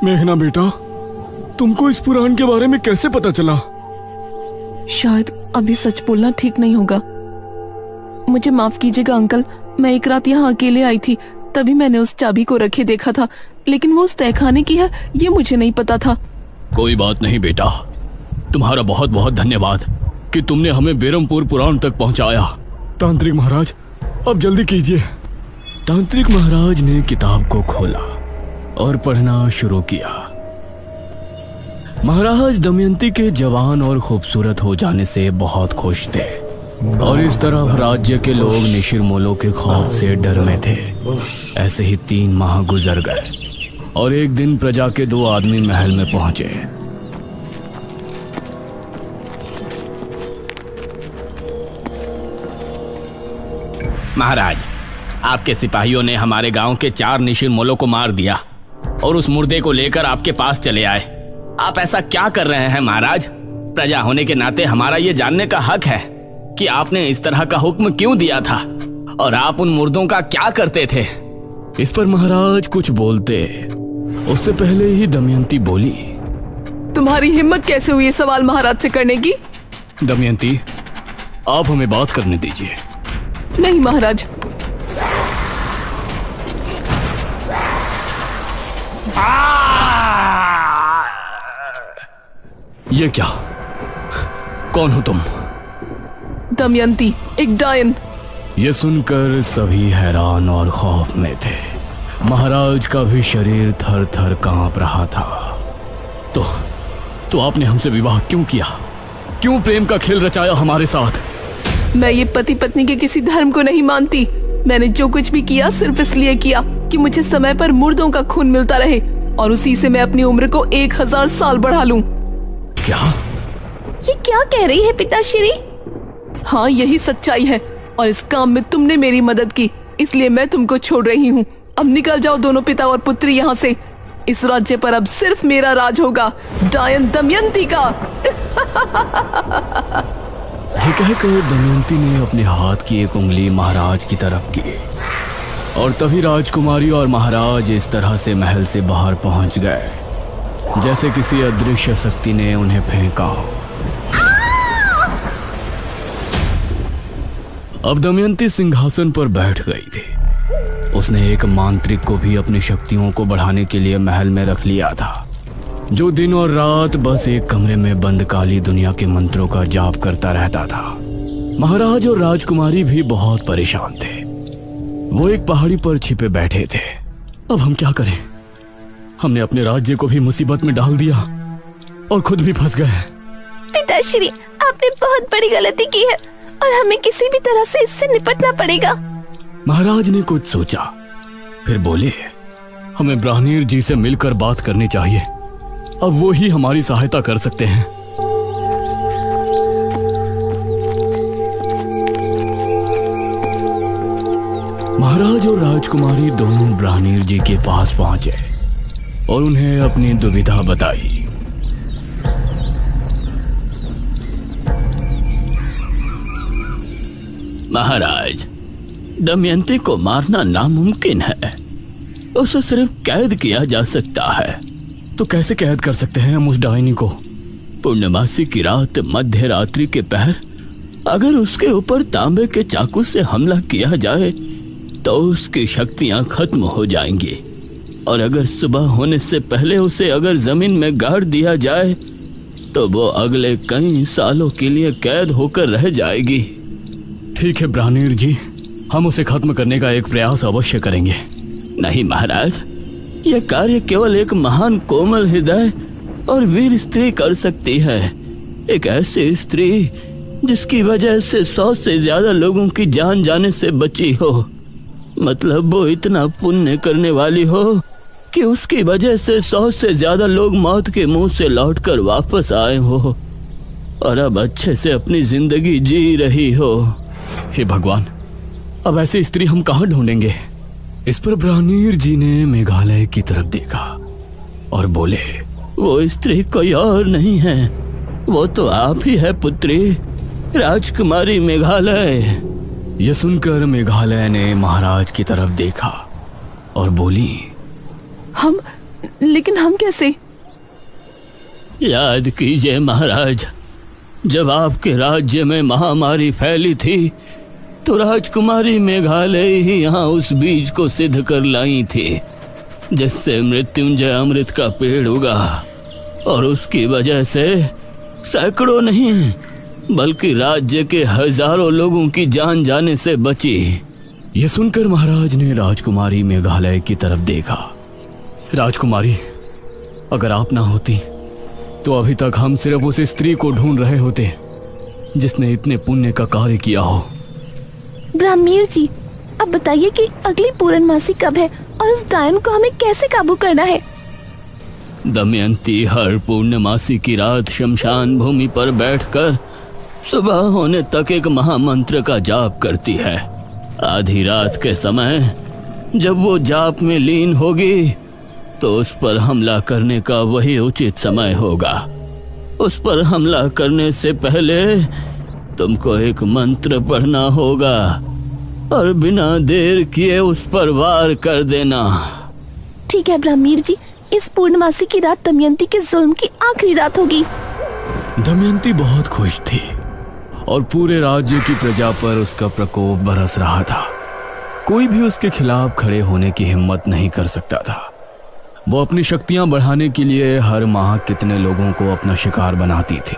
मेघना बेटा, तुमको इस पुराण के बारे में कैसे पता चला? शायद अभी सच बोलना ठीक नहीं होगा। मुझे माफ कीजिएगा अंकल, मैं एक रात यहाँ अकेले आई थी, तभी मैंने उस चाबी को रखे देखा था, लेकिन वो उस तहखाने की है ये मुझे नहीं पता था। कोई बात नहीं बेटा, तुम्हारा बहुत बहुत धन्यवाद कि तुमने हमें बेरमपुर पुराण तक पहुंचाया। तांत्रिक महाराज, अब जल्दी कीजिए। तांत्रिक महाराज ने किताब को खोला और पढ़ना शुरू किया। महाराज दमयंती के जवान और खूबसूरत हो जाने से बहुत खुश थे और इस तरफ राज्य के लोग निशिरमोलों के खौफ से डर में थे। ऐसे ही 3 माह गुजर गए और एक दिन प्रजा के 2 आदमी महल में पहुंचे। महाराज, आपके सिपाहियों ने हमारे गांव के 4 निशिरमोलों को मार दिया और उस मुर्दे को लेकर आपके पास चले आए। आप ऐसा क्या कर रहे हैं महाराज? प्रजा होने के नाते हमारा ये जानने का हक है कि आपने इस तरह का हुक्म क्यों दिया था और आप उन मुर्दों का क्या करते थे? इस पर महाराज कुछ बोलते उससे पहले ही दमयंती बोली, तुम्हारी हिम्मत कैसे हुई ये सवाल महाराज से करने की? दमयंती, आप हमें बात करने दीजिए। नहीं महाराज। ये क्या? कौन हो तुम? दमयंती, एक डायन। ये सुनकर सभी हैरान और खौफ में थे। महाराज का भी शरीर थर थर कांप रहा था। तो आपने हमसे विवाह क्यों किया? क्यों प्रेम का खेल रचाया हमारे साथ? मैं ये पति पत्नी के किसी धर्म को नहीं मानती। मैंने जो कुछ भी किया सिर्फ इसलिए किया कि मुझे समय पर मुर्दों का खून मिलता रहे और उसी से मैं अपनी उम्र को 1000 साल बढ़ा लूं। क्या? ये क्या कह रही है पिताश्री? हाँ, यही सच्चाई है और इस काम में तुमने मेरी मदद की, इसलिए मैं तुमको छोड़ रही हूँ। अब निकल जाओ दोनों पिता और पुत्री यहाँ से। इस राज्य पर अब सिर्फ मेरा राज होगा, डायन दमयंती का। ये कहकर दमयंती ने अपने हाथ की एक उंगली महाराज की तरफ की और तभी राजकुमारी और महाराज इस तरह से महल से बाहर पहुंच गए जैसे किसी अदृश्य शक्ति ने उन्हें फेंका। अब दमयंती सिंहासन पर बैठ गई थी। उसने एक मांत्रिक को भी अपनी शक्तियों को बढ़ाने के लिए महल में रख लिया था, जो दिन और रात बस एक कमरे में बंद काली दुनिया के मंत्रों का जाप करता रहता था। महाराज और राजकुमारी भी बहुत परेशान थे। वो एक पहाड़ी पर छिपे बैठे थे। अब हम क्या करें? हमने अपने राज्य को भी मुसीबत में डाल दिया और खुद भी फंस गए। पिताश्री, आपने बहुत बड़ी गलती की है और हमें किसी भी तरह से इससे निपटना पड़ेगा। महाराज ने कुछ सोचा, फिर बोले, हमें ब्राह्मण जी से मिलकर बात करनी चाहिए। अब वो ही हमारी सहायता कर सकते हैं। महाराज और राजकुमारी दोनों ब्राह्मण जी के पास पहुंचे और उन्हें अपनी दुविधा बताई। महाराज, दमयंती को मारना नामुमकिन है। उसे सिर्फ कैद किया जा सकता है। तो कैसे कैद कर सकते हैं हम उस डायनी को? पूर्णमासी की रात मध्य रात्रि के पहर अगर उसके ऊपर तांबे के चाकू से हमला किया जाए तो उसकी शक्तियां खत्म हो जाएंगी और अगर सुबह होने से पहले उसे अगर जमीन में गाड़ दिया जाए तो वो अगले कई सालों के लिए कैद होकर रह जाएगी। ठीक है ब्राह्मण जी, हम उसे खत्म करने का एक प्रयास अवश्य करेंगे। नहीं महाराज, यह कार्य केवल एक महान कोमल हृदय और वीर स्त्री कर सकती है। एक ऐसी स्त्री जिसकी वजह से 100 से ज्यादा लोगों की जान जाने से बची हो। मतलब वो इतना पुण्य करने वाली हो कि उसकी वजह से 100 से ज्यादा लोग मौत के मुंह से लौटकर वापस आए हो और अब अच्छे से अपनी जिंदगी जी रही हो। हे भगवान, अब ऐसी स्त्री हम कहाँ ढूंढेंगे? इस पर ब्राह्मण जी ने मेघालय की तरफ देखा और बोले, वो स्त्री कोई और नहीं है, वो तो आप ही है पुत्री, राजकुमारी मेघालय। ये सुनकर मेघालय ने महाराज की तरफ देखा और बोली, हम लेकिन हम कैसे? याद कीजिए महाराज, जब आपके राज्य में महामारी फैली थी तो राजकुमारी मेघालय ही यहाँ उस बीज को सिद्ध कर लाई थी जिससे मृत्युंजय अमृत का पेड़ उगा, और उसकी वजह से सैकड़ों नहीं बल्कि राज्य के हजारों लोगों की जान जाने से बची। यह सुनकर महाराज ने राजकुमारी मेघालय की तरफ देखा। राजकुमारी, अगर आप ना होती तो अभी तक हम सिर्फ उस स्त्री को ढूंढ रहे होते जिसने इतने पुण्य का कार्य किया हो। ब्राह्मीर जी, अब बताइए कि अगली पूर्णमासी कब है और उस डायन को हमें कैसे काबू करना है? दमयंती हर पूर्णमासी की रात शमशान भूमि पर बैठकर सुबह होने तक एक महामंत्र का जाप करती है। आधी रात के समय जब वो जाप में लीन होगी तो उस पर हमला करने का वही उचित समय होगा। उस पर हमला करने से पहले तुमको एक मंत्र पढ़ना होगा और बिना देर किए उस पर वार कर देना। ठीक है ब्राह्मीर जी, इस पूर्णमासी की रात दमयंती के जुल्म की आखिरी रात होगी। दमयंती बहुत खुश थी और पूरे राज्य की प्रजा पर उसका प्रकोप बरस रहा था। कोई भी उसके खिलाफ खड़े होने की हिम्मत नहीं कर सकता था। वो अपनी शक्तियां बढ़ाने के लिए हर माह कितने लोगों को अपना शिकार बनाती थी।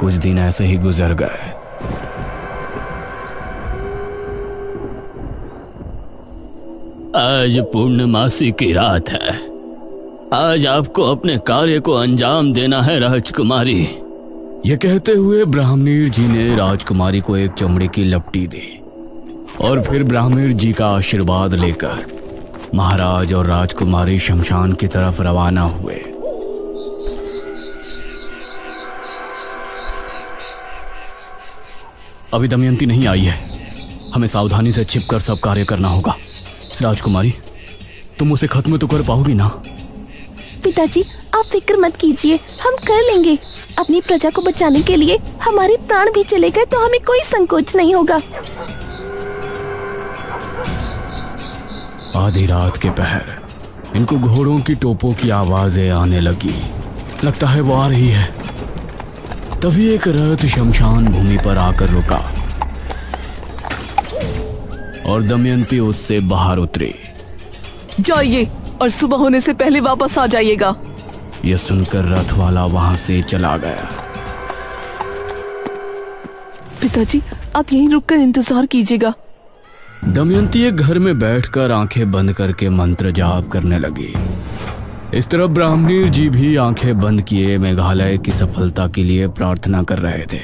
कुछ दिन ऐसे ही गुजर गए। आज पूर्णमासी की रात है। आज आपको अपने कार्य को अंजाम देना है राजकुमारी। यह कहते हुए ब्राह्मणीर जी ने राजकुमारी को एक चमड़े की लपटी दी और फिर ब्राह्मणीर जी का आशीर्वाद लेकर महाराज और राजकुमारी शमशान की तरफ रवाना हुए। अभी दमयंती नहीं आई है, हमें सावधानी से छिपकर सब कार्य करना होगा। राजकुमारी, तुम उसे खत्म तो कर पाओगी ना? पिताजी, आप फिक्र मत कीजिए, हम कर लेंगे। अपनी प्रजा को बचाने के लिए हमारे प्राण भी चले गए तो हमें कोई संकोच नहीं होगा। आधी रात के पहर इनको घोड़ों की टोपों की आवाजें आने लगी। लगता है वो आ रही है। तभी एक रथ शमशान भूमि पर आकर रुका और दमयंती उससे बाहर उतरी। जाइए और सुबह होने से पहले वापस आ जाइएगा। यह सुनकर रथ वाला वहां से चला गया। पिताजी, आप यहीं रुककर इंतजार कीजिएगा। दमयंती एक घर में बैठकर आंखें बंद करके मंत्र जाप करने लगी। इस तरफ ब्राह्मणीर जी भी आंखें बंद किए मेघालय की सफलता के लिए प्रार्थना कर रहे थे।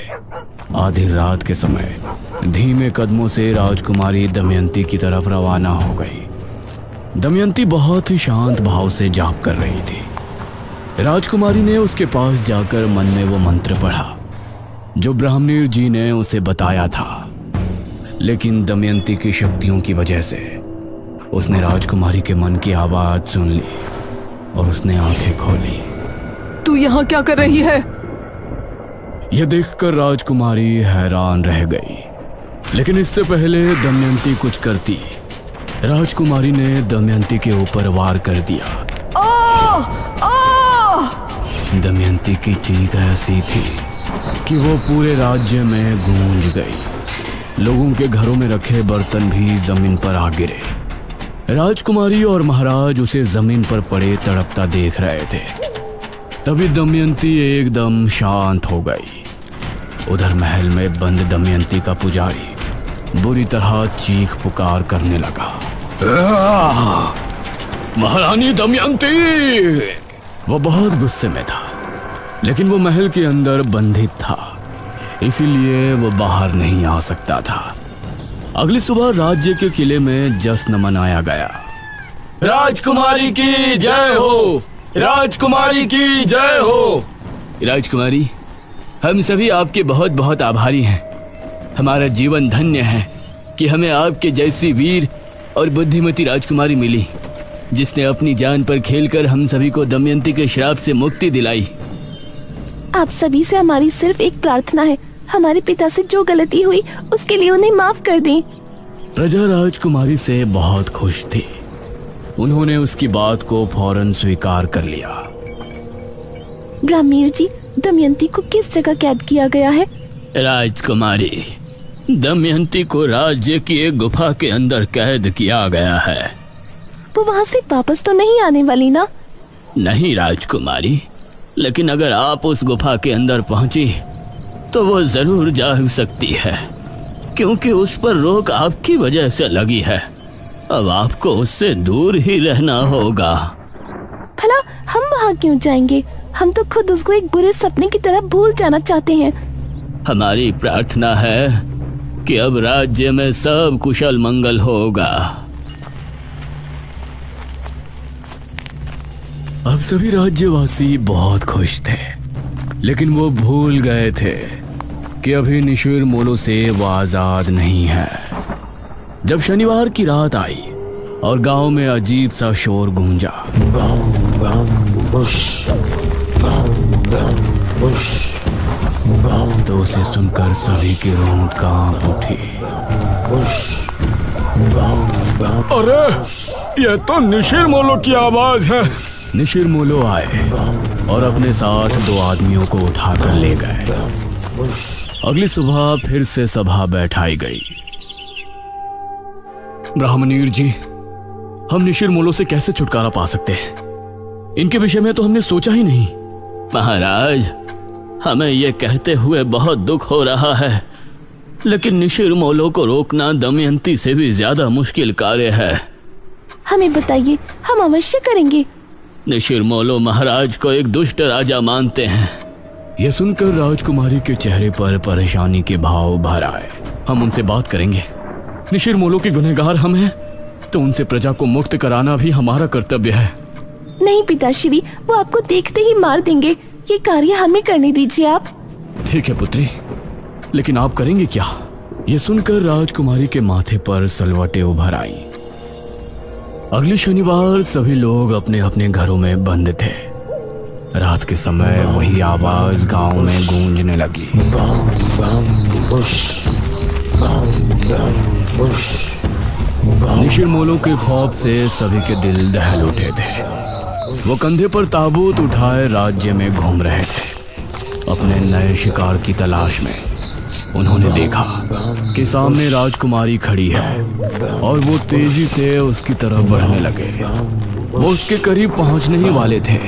आधी रात के समय धीमे कदमों से राजकुमारी दमयंती की तरफ रवाना हो गई। दमयंती बहुत ही शांत भाव से जाप कर रही थी। राजकुमारी ने उसके पास जाकर मन में वो मंत्र पढ़ा जो ब्राह्मणीर जी ने उसे बताया था, लेकिन दमयंती की शक्तियों की वजह से उसने राजकुमारी के मन की आवाज सुन ली और उसने आंखें खोली। तू यहाँ क्या कर रही है? यह देखकर राजकुमारी हैरान रह गई, लेकिन इससे पहले दमयंती कुछ करती, राजकुमारी ने दमयंती के ऊपर वार कर दिया। दमयंती की चीख ऐसी थी कि वो पूरे राज्य में गूंज गई। लोगों के घरों में रखे बर्तन भी जमीन पर आ गिरे। राजकुमारी और महाराज उसे जमीन पर पड़े तड़पता देख रहे थे। तभी दमयंती एकदम शांत हो गई। उधर महल में बंद दमयंती का पुजारी बुरी तरह चीख पुकार करने लगा। महारानी दमयंती! वो बहुत गुस्से में था, लेकिन वो महल के अंदर बंधित था, इसीलिए वो बाहर नहीं आ सकता था। अगली सुबह राज्य के किले में जश्न मनाया गया। राजकुमारी की जय हो! राजकुमारी की जय हो! राजकुमारी, हम सभी आपके बहुत बहुत आभारी हैं। हमारा जीवन धन्य है कि हमें आपके जैसी वीर और बुद्धिमती राजकुमारी मिली, जिसने अपनी जान पर खेलकर हम सभी को दमयंती के श्राप से मुक्ति दिलाई। आप सभी से हमारी सिर्फ एक प्रार्थना है, हमारे पिता से जो गलती हुई उसके लिए उन्हें माफ कर दें। प्रजा राजकुमारी से बहुत खुश थी। उन्होंने उसकी बात को फौरन स्वीकार कर लिया। ब्राह्मण जी, दमयंती को किस जगह कैद किया गया है? राजकुमारी, दमयंती को राज्य की एक गुफा के अंदर कैद किया गया है। वो वहाँ से वापस तो नहीं आने वाली ना? नहीं राजकुमारी, लेकिन अगर आप उस गुफा के अंदर पहुंची तो वो जरूर जा सकती है, क्योंकि उस पर रोक आपकी वजह से लगी है। अब आपको उससे दूर ही रहना होगा। भला हम वहाँ क्यों जाएंगे? हम तो खुद उसको एक बुरे सपने की तरह भूल जाना चाहते हैं। हमारी प्रार्थना है कि अब राज्य में सब कुशल मंगल होगा। अब सभी राज्यवासी बहुत खुश थे, लेकिन वो भूल गए थे कि अभी निशिर मोलो से वो आजाद नहीं है। जब शनिवार की रात आई और गांव में अजीब सा शोर गूंजा, तो उसे सुनकर सभी की रूह कांप उठी। अरे, ये तो निशिर मोलो की आवाज है। निशिर मोलो आए और अपने साथ 2 आदमियों को उठाकर ले गए। अगली सुबह फिर से सभा बैठाई गई। ब्राह्मणीर जी, हम निशिर मोलो से कैसे छुटकारा पा सकते हैं? इनके विषय में तो हमने सोचा ही नहीं। महाराज, हमें ये कहते हुए बहुत दुख हो रहा है, लेकिन निशिर मोलो को रोकना दमयंती से भी ज्यादा मुश्किल कार्य है। हमें बताइए, हम अवश्य करेंगे। निशिर मोलो महाराज को एक दुष्ट राजा मानते हैं। यह सुनकर राजकुमारी के चेहरे पर परेशानी के भाव भर आए। हम उनसे बात करेंगे। निशिर मोलो के गुनहगार हम हैं, तो उनसे प्रजा को मुक्त कराना भी हमारा कर्तव्य है। नहीं पिताश्री, वो आपको देखते ही मार देंगे। ये कार्य हमें करने दीजिए आप। ठीक है पुत्री, लेकिन आप करेंगे क्या? ये सुनकर राजकुमारी के माथे पर सलवटें उभर आई। अगले शनिवार सभी लोग अपने अपने घरों में बंद थे। रात के समय वही आवाज गांव में गूंजने लगी। निशिर मोलो के खौफ से सभी के दिल दहल उठे थे। वो कंधे पर ताबूत उठाए राज्य में घूम रहे थे अपने नए शिकार की तलाश में। उन्होंने देखा कि सामने राजकुमारी खड़ी है और वो तेजी से उसकी तरफ बढ़ने लगे। वो उसके करीब पहुंचने ही वाले थे।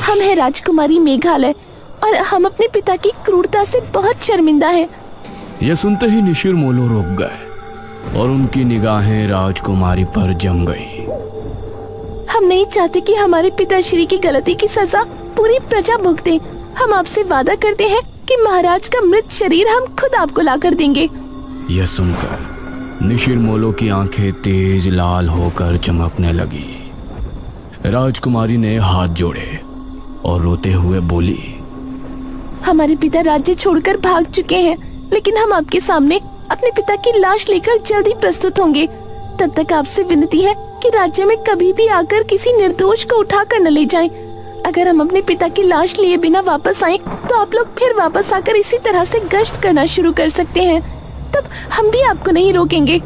हम है राजकुमारी मेघालय और हम अपने पिता की क्रूरता से बहुत शर्मिंदा हैं। यह सुनते ही निशिर मोलो रुक गए और उनकी निगाहें राजकुमारी पर जम गई। हम नहीं चाहते कि हमारे पिताश्री की गलती की सजा पूरी प्रजा भुगते। हम आपसे वादा करते हैं कि महाराज का मृत शरीर हम खुद आपको ला कर देंगे। यह सुनकर निशिर मोलो की आंखें तेज लाल होकर चमकने लगी। राजकुमारी ने हाथ जोड़े और रोते हुए बोली, हमारे पिता राज्य छोड़कर भाग चुके हैं, लेकिन हम आपके सामने अपने पिता की लाश लेकर जल्दी प्रस्तुत होंगे। तब तक आपसे विनती है कि राज्य में कभी भी आकर किसी निर्दोष को उठा कर न ले जाएं। अगर हम अपने पिता की लाश लिए बिना वापस आएं, तो आप लोग फिर वापस आकर इसी तरह से गश्त करना शुरू कर सकते हैं। तब हम भी आपको नहीं रोकेंगे,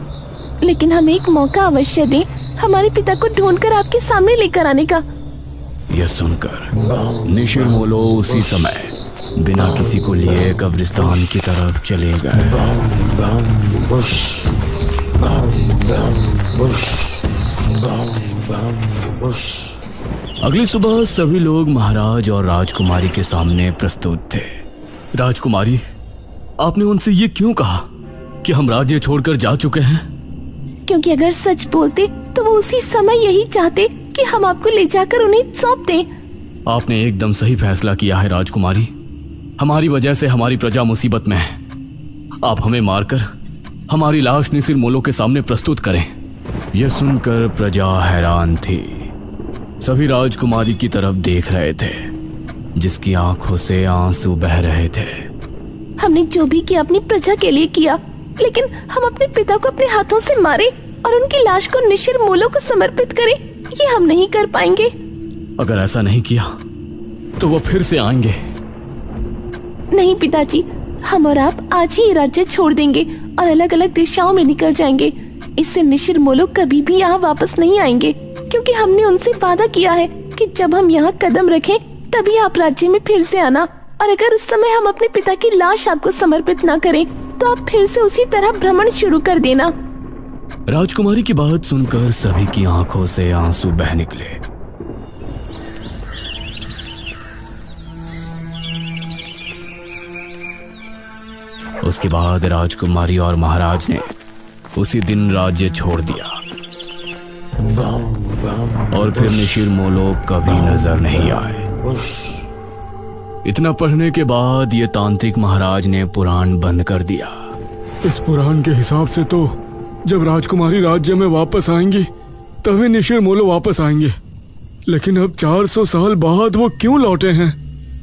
लेकिन हमें एक मौका अवश्य दें हमारे पिता को ढूंढकर आपके सामने लेकर आने का। यह सुनकर निशिर मोलो उसी समय बिना किसी को लिए कब्रिस्तान की तरफ चले गए। अगली सुबह सभी लोग महाराज और राजकुमारी के सामने प्रस्तुत थे। राजकुमारी, आपने उनसे ये क्यों कहा कि हम राज्य छोड़कर जा चुके हैं? क्योंकि अगर सच बोलते तो वो उसी समय यही चाहते कि हम आपको ले जाकर उन्हें सौंप दें। आपने एकदम सही फैसला किया है राजकुमारी। हमारी वजह से हमारी प्रजा मुसीबत में है। आप हमें मारकर हमारी लाश निशिर मोलो के सामने प्रस्तुत करें। यह सुनकर प्रजा हैरान थी। सभी राजकुमारी की तरफ देख रहे थे, जिसकी आंखों से आंसू बह रहे थे। हमने जो भी किया अपनी प्रजा के लिए किया, लेकिन हम अपने पिता को अपने हाथों से मारे और उनकी लाश को निशिर मोलो को समर्पित करें, ये हम नहीं कर पाएंगे। अगर ऐसा नहीं किया तो वो फिर से आएंगे। नहीं पिताजी, हम और आप आज ही राज्य छोड़ देंगे और अलग अलग दिशाओं में निकल जाएंगे। इससे निशिर मोलो कभी भी यहाँ वापस नहीं आएंगे। क्योंकि हमने उनसे वादा किया है कि जब हम यहाँ कदम रखें तभी आप राज्य में फिर से आना, और अगर उस समय हम अपने पिता की लाश आपको समर्पित ना करें तो आप फिर से उसी तरह भ्रमण शुरू कर देना। राजकुमारी की बात सुनकर सभी की आंखों से आंसू बह निकले। उसके बाद राजकुमारी और महाराज ने उसी दिन राज्य छोड़ दिया और फिर निशिर मोलोक कभी नजर नहीं आए। इतना पढ़ने के बाद ये तांत्रिक महाराज ने पुराण बंद कर दिया। इस पुराण के हिसाब से तो जब राजकुमारी राज्य में वापस आएंगी तभी निशिर मोलो वापस आएंगे, लेकिन अब 400 साल बाद वो क्यों लौटे हैं?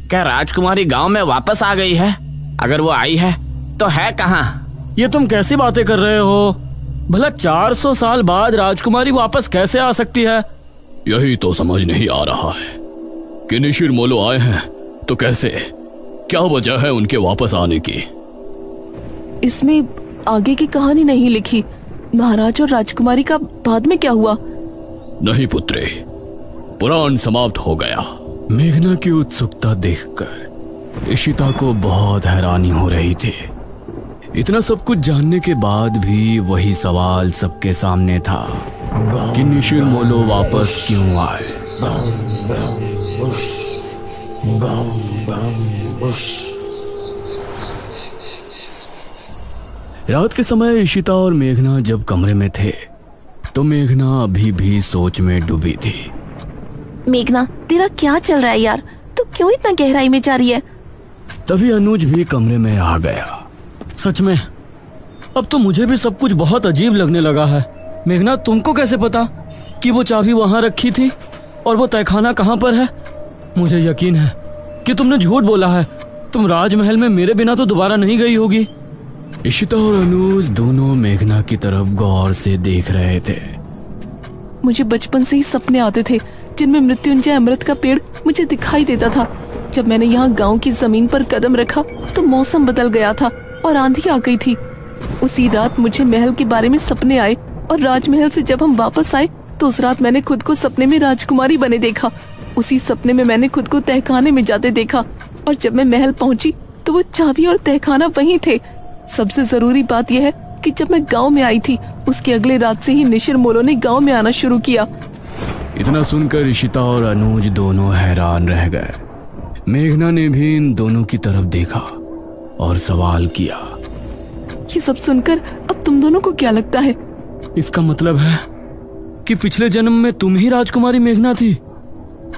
क्या राजकुमारी गांव में वापस आ गई है? अगर वो आई है तो है कहाँ? ये तुम कैसी बातें कर रहे हो? भला 400 साल बाद राजकुमारी वापस कैसे आ सकती है? यही तो समझ नहीं आ रहा है कि निशिर मोलो आए हैं तो कैसे, क्या वजह है उनके वापस आने की? इसमें आगे की कहानी नहीं लिखी। महाराज और राजकुमारी का बाद में क्या हुआ? नहीं पुत्री, पुराण समाप्त हो गया। मेघना की उत्सुकता देखकर इशिता को बहुत हैरानी हो रही थी। इतना सब कुछ जानने के बाद भी वही सवाल सबके सामने था कि निशिर मोलो वापस क्यों आए। रात के समय इशिता और मेघना जब कमरे में थे तो मेघना अभी भी सोच में डूबी थी। मेघना, तेरा क्या चल रहा है यार? तू क्यों इतना गहराई में जा रही है? तभी अनुज भी कमरे में आ गया। सच में अब तो मुझे भी सब कुछ बहुत अजीब लगने लगा है। मेघना, तुमको कैसे पता कि वो चाबी वहां रखी थी और वो तहखाना कहाँ पर है? मुझे यकीन है कि तुमने झूठ बोला है। तुम राजमहल में मेरे बिना तो दोबारा नहीं गई होगी। इशिता और अनुज दोनों मेघना की तरफ गौर से देख रहे थे। मुझे बचपन से ही सपने आते थे जिनमें मृत्युंजय अमृत का पेड़ मुझे दिखाई देता था। जब मैंने यहाँ गांव की जमीन पर कदम रखा तो मौसम बदल गया था और आंधी आ गई थी। उसी रात मुझे महल के बारे में सपने आए और राजमहल से जब हम वापस आए तो उस रात मैंने खुद को सपने में राजकुमारी बने देखा। उसी सपने में मैंने खुद को तहखाने में जाते देखा और जब मैं महल पहुंची तो वो चाबी और तहखाना वहीं थे। सबसे जरूरी बात यह है कि जब मैं गांव में आई थी उसके अगले रात से ही निशिर मोलो ने गांव में आना शुरू किया। इतना सुनकर इशिता और अनुज दोनों हैरान रह गए। मेघना ने भी इन दोनों की तरफ देखा और सवाल किया, ये सब सुनकर अब तुम दोनों को क्या लगता है? इसका मतलब है कि पिछले जन्म में तुम ही राजकुमारी मेघना थी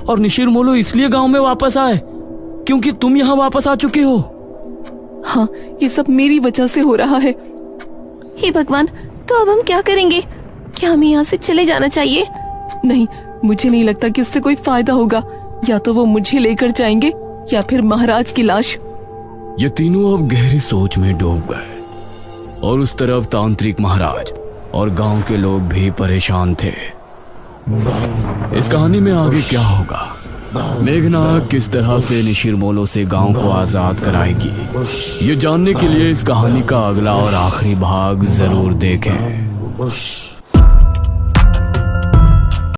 और निशिर मोलो इसलिए गांव में वापस आए क्योंकि तुम यहाँ वापस आ चुके हो। हाँ, ये सब मेरी वजह से हो रहा है। हे भगवान, तो अब हम क्या करेंगे? क्या हमें यहाँ से चले जाना चाहिए? नहीं, मुझे नहीं लगता कि उससे कोई फायदा होगा। या तो वो मुझे लेकर जाएंगे या फिर महाराज की लाश। ये तीनों अब गहरी सोच में डूब गए और उस तरफ तांत्रिक महाराज और गांव के लोग भी परेशान थे। इस कहानी में आगे क्या होगा? मेघना किस तरह से निशिर मोलो से गांव को आजाद कराएगी? ये जानने के लिए इस कहानी का अगला और आखिरी भाग जरूर देखें।